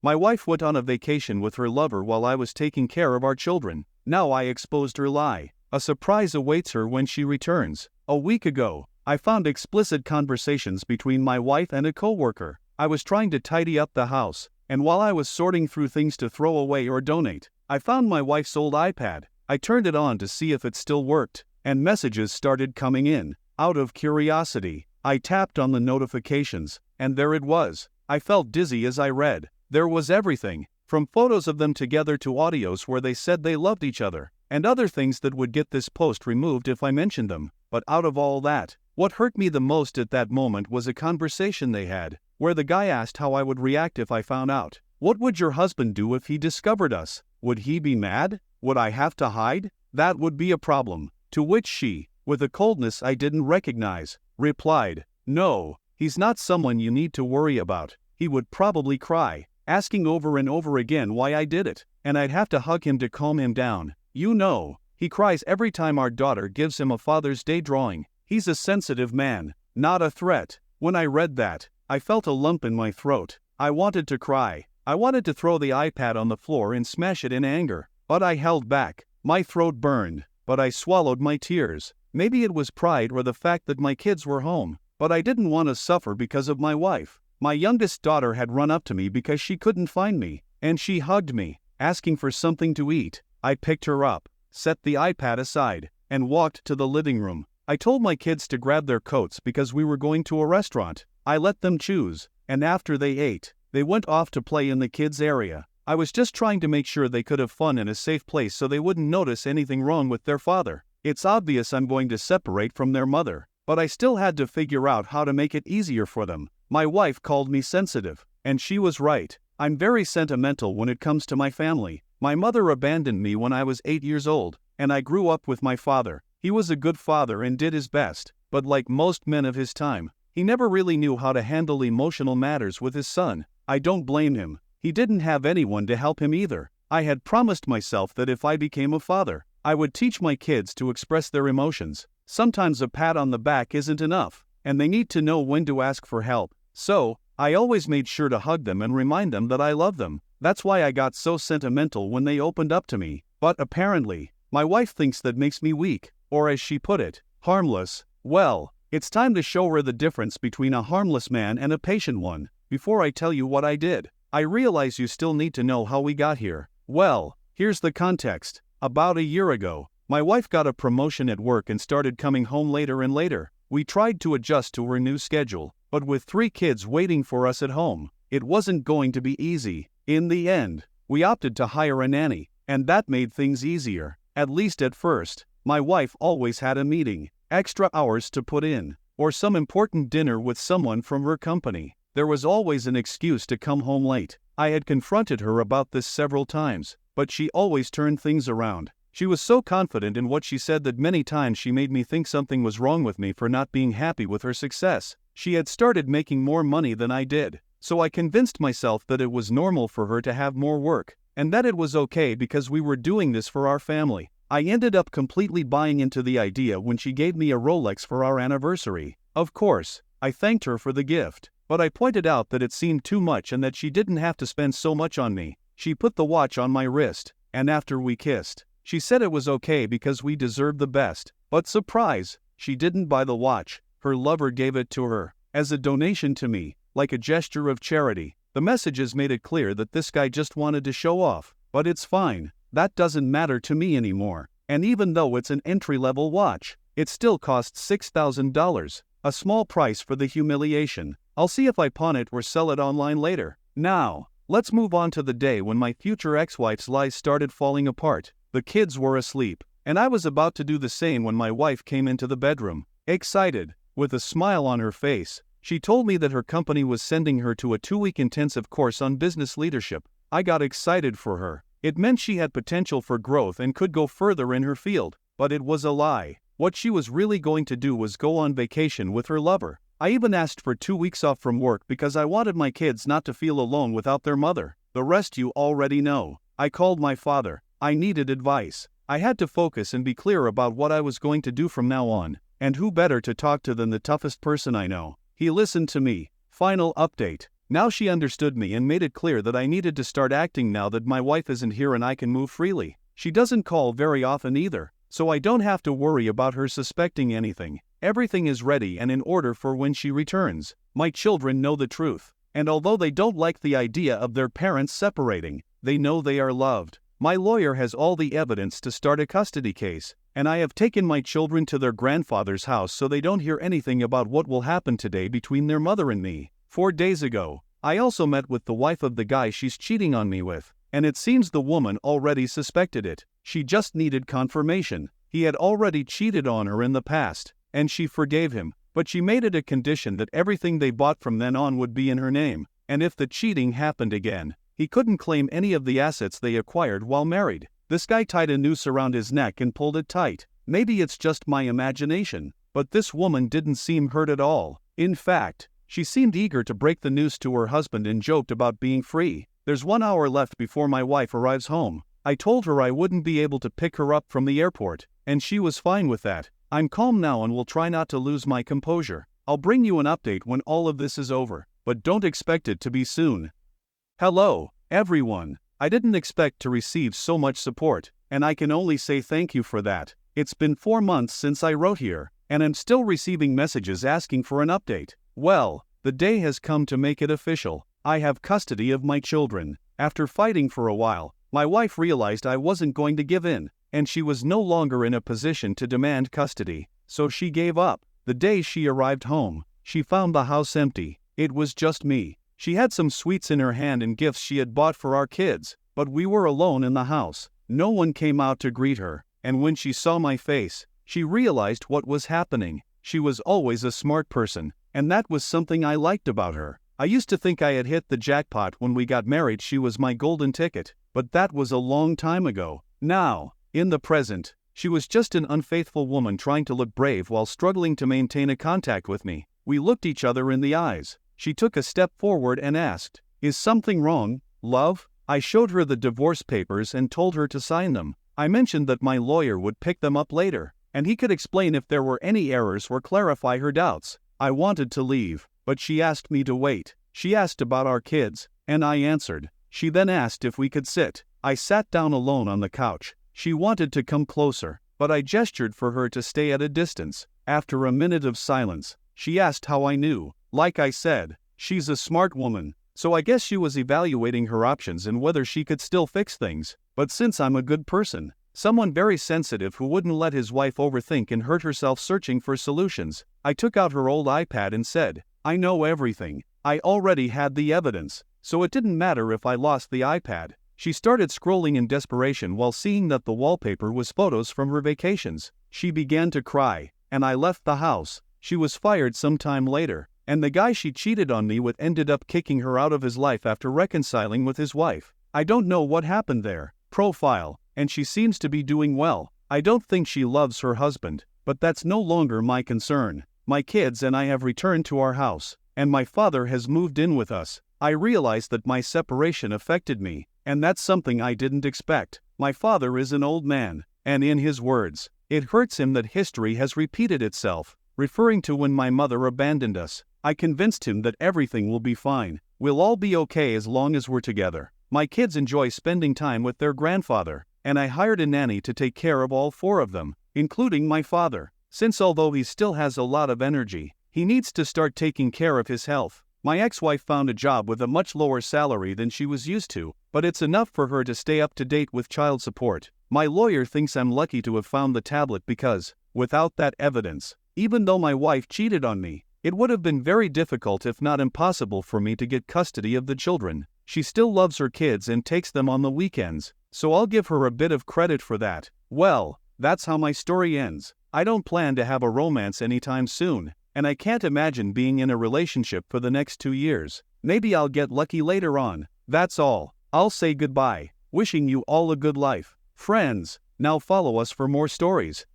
My wife went on a vacation with her lover while I was taking care of our children. Now I exposed her lie. A surprise awaits her when she returns. A week ago, I found explicit conversations between my wife and a coworker. I was trying to tidy up the house, and while I was sorting through things to throw away or donate, I found my wife's old iPad. I turned it on to see if it still worked, and messages started coming in. Out of curiosity, I tapped on the notifications, and there it was. I felt dizzy as I read. There was everything, from photos of them together to audios where they said they loved each other, and other things that would get this post removed if I mentioned them. But out of all that, what hurt me the most at that moment was a conversation they had, where the guy asked how I would react if I found out. What would your husband do if he discovered us? Would he be mad? Would I have to hide? That would be a problem. To which she, with a coldness I didn't recognize, replied, "No, he's not someone you need to worry about. He would probably cry, asking over and over again why I did it, and I'd have to hug him to calm him down. You know, he cries every time our daughter gives him a Father's Day drawing. He's a sensitive man, not a threat." When I read that, I felt a lump in my throat. I wanted to cry. I wanted to throw the iPad on the floor and smash it in anger, but I held back. My throat burned, but I swallowed my tears. Maybe it was pride or the fact that my kids were home, but I didn't want to suffer because of my wife. My youngest daughter had run up to me because she couldn't find me, and she hugged me, asking for something to eat. I picked her up, set the iPad aside, and walked to the living room. I told my kids to grab their coats because we were going to a restaurant. I let them choose, and after they ate, they went off to play in the kids' area. I was just trying to make sure they could have fun in a safe place so they wouldn't notice anything wrong with their father. It's obvious I'm going to separate from their mother, but I still had to figure out how to make it easier for them. My wife called me sensitive, and she was right. I'm very sentimental when it comes to my family. My mother abandoned me when I was 8 years old, and I grew up with my father. He was a good father and did his best, but like most men of his time, he never really knew how to handle emotional matters with his son. I don't blame him. He didn't have anyone to help him either. I had promised myself that if I became a father, I would teach my kids to express their emotions. Sometimes a pat on the back isn't enough, and they need to know when to ask for help. So, I always made sure to hug them and remind them that I love them. That's why I got so sentimental when they opened up to me. But apparently, my wife thinks that makes me weak, or as she put it, harmless. Well, it's time to show her the difference between a harmless man and a patient one. Before I tell you what I did, I realize you still need to know how we got here. Well, here's the context. About a year ago, my wife got a promotion at work and started coming home later and later. We tried to adjust to her new schedule, but with 3 kids waiting for us at home, it wasn't going to be easy. In the end, we opted to hire a nanny, and that made things easier, at least at first. My wife always had a meeting, extra hours to put in, or some important dinner with someone from her company. There was always an excuse to come home late. I had confronted her about this several times, but she always turned things around. She was so confident in what she said that many times she made me think something was wrong with me for not being happy with her success. She had started making more money than I did, so I convinced myself that it was normal for her to have more work, and that it was okay because we were doing this for our family. I ended up completely buying into the idea when she gave me a Rolex for our anniversary. Of course, I thanked her for the gift, but I pointed out that it seemed too much and that she didn't have to spend so much on me. She put the watch on my wrist, and after we kissed, she said it was okay because we deserved the best. But surprise, she didn't buy the watch. Her lover gave it to her, as a donation to me, like a gesture of charity. The messages made it clear that this guy just wanted to show off. But it's fine, that doesn't matter to me anymore. And even though it's an entry-level watch, it still costs $6,000, a small price for the humiliation. I'll see if I pawn it or sell it online later. Now, let's move on to the day when my future ex-wife's lies started falling apart. The kids were asleep, and I was about to do the same when my wife came into the bedroom. Excited, with a smile on her face, she told me that her company was sending her to a 2-week intensive course on business leadership. I got excited for her. It meant she had potential for growth and could go further in her field, but it was a lie. What she was really going to do was go on vacation with her lover. I even asked for 2 weeks off from work because I wanted my kids not to feel alone without their mother. The rest you already know. I called my father. I needed advice. I had to focus and be clear about what I was going to do from now on, and who better to talk to than the toughest person I know. He listened to me. Final update. Now she understood me and made it clear that I needed to start acting now that my wife isn't here and I can move freely. She doesn't call very often either, so I don't have to worry about her suspecting anything. Everything is ready and in order for when she returns. My children know the truth, and although they don't like the idea of their parents separating, they know they are loved. My lawyer has all the evidence to start a custody case, and I have taken my children to their grandfather's house so they don't hear anything about what will happen today between their mother and me. 4 days ago, I also met with the wife of the guy she's cheating on me with, and it seems the woman already suspected it. She just needed confirmation. He had already cheated on her in the past, and she forgave him, but she made it a condition that everything they bought from then on would be in her name, and if the cheating happened again, he couldn't claim any of the assets they acquired while married. This guy tied a noose around his neck and pulled it tight. Maybe it's just my imagination, but this woman didn't seem hurt at all. In fact, she seemed eager to break the news to her husband and joked about being free. There's 1 hour left before my wife arrives home. I told her I wouldn't be able to pick her up from the airport, and she was fine with that. I'm calm now and will try not to lose my composure. I'll bring you an update when all of this is over, but don't expect it to be soon. Hello, everyone. I didn't expect to receive so much support, and I can only say thank you for that. It's been 4 months since I wrote here, and I'm still receiving messages asking for an update. Well, the day has come to make it official. I have custody of my children. After fighting for a while, my wife realized I wasn't going to give in, and she was no longer in a position to demand custody, so she gave up. The day she arrived home, she found the house empty. It was just me. She had some sweets in her hand and gifts she had bought for our kids, but we were alone in the house. No one came out to greet her, and when she saw my face, she realized what was happening. She was always a smart person, and that was something I liked about her. I used to think I had hit the jackpot when we got married. She was my golden ticket, but that was a long time ago. Now, in the present, she was just an unfaithful woman trying to look brave while struggling to maintain a contact with me. We looked each other in the eyes. She took a step forward and asked, "Is something wrong, love?" I showed her the divorce papers and told her to sign them. I mentioned that my lawyer would pick them up later, and he could explain if there were any errors or clarify her doubts. I wanted to leave, but she asked me to wait. She asked about our kids, and I answered. She then asked if we could sit. I sat down alone on the couch. She wanted to come closer, but I gestured for her to stay at a distance. After a minute of silence, she asked how I knew. Like I said, she's a smart woman, so I guess she was evaluating her options and whether she could still fix things. But since I'm a good person, someone very sensitive who wouldn't let his wife overthink and hurt herself searching for solutions, I took out her old iPad and said, "I know everything. I already had the evidence, so it didn't matter if I lost the iPad." She started scrolling in desperation while seeing that the wallpaper was photos from her vacations. She began to cry, and I left the house. She was fired some time later, and the guy she cheated on me with ended up kicking her out of his life after reconciling with his wife. I don't know what happened there. Profile, and she seems to be doing well. I don't think she loves her husband, but that's no longer my concern. My kids and I have returned to our house, and my father has moved in with us. I realized that my separation affected me, and that's something I didn't expect. My father is an old man, and in his words, it hurts him that history has repeated itself, referring to when my mother abandoned us. I convinced him that everything will be fine. We'll all be okay as long as we're together. My kids enjoy spending time with their grandfather, and I hired a nanny to take care of all 4 of them, including my father, since although he still has a lot of energy, he needs to start taking care of his health. My ex-wife found a job with a much lower salary than she was used to, but it's enough for her to stay up to date with child support. My lawyer thinks I'm lucky to have found the tablet because, without that evidence, even though my wife cheated on me, it would have been very difficult if not impossible for me to get custody of the children. She still loves her kids and takes them on the weekends, so I'll give her a bit of credit for that. Well, that's how my story ends. I don't plan to have a romance anytime soon, and I can't imagine being in a relationship for the next 2 years. Maybe I'll get lucky later on. That's all. I'll say goodbye, wishing you all a good life. Friends, now follow us for more stories.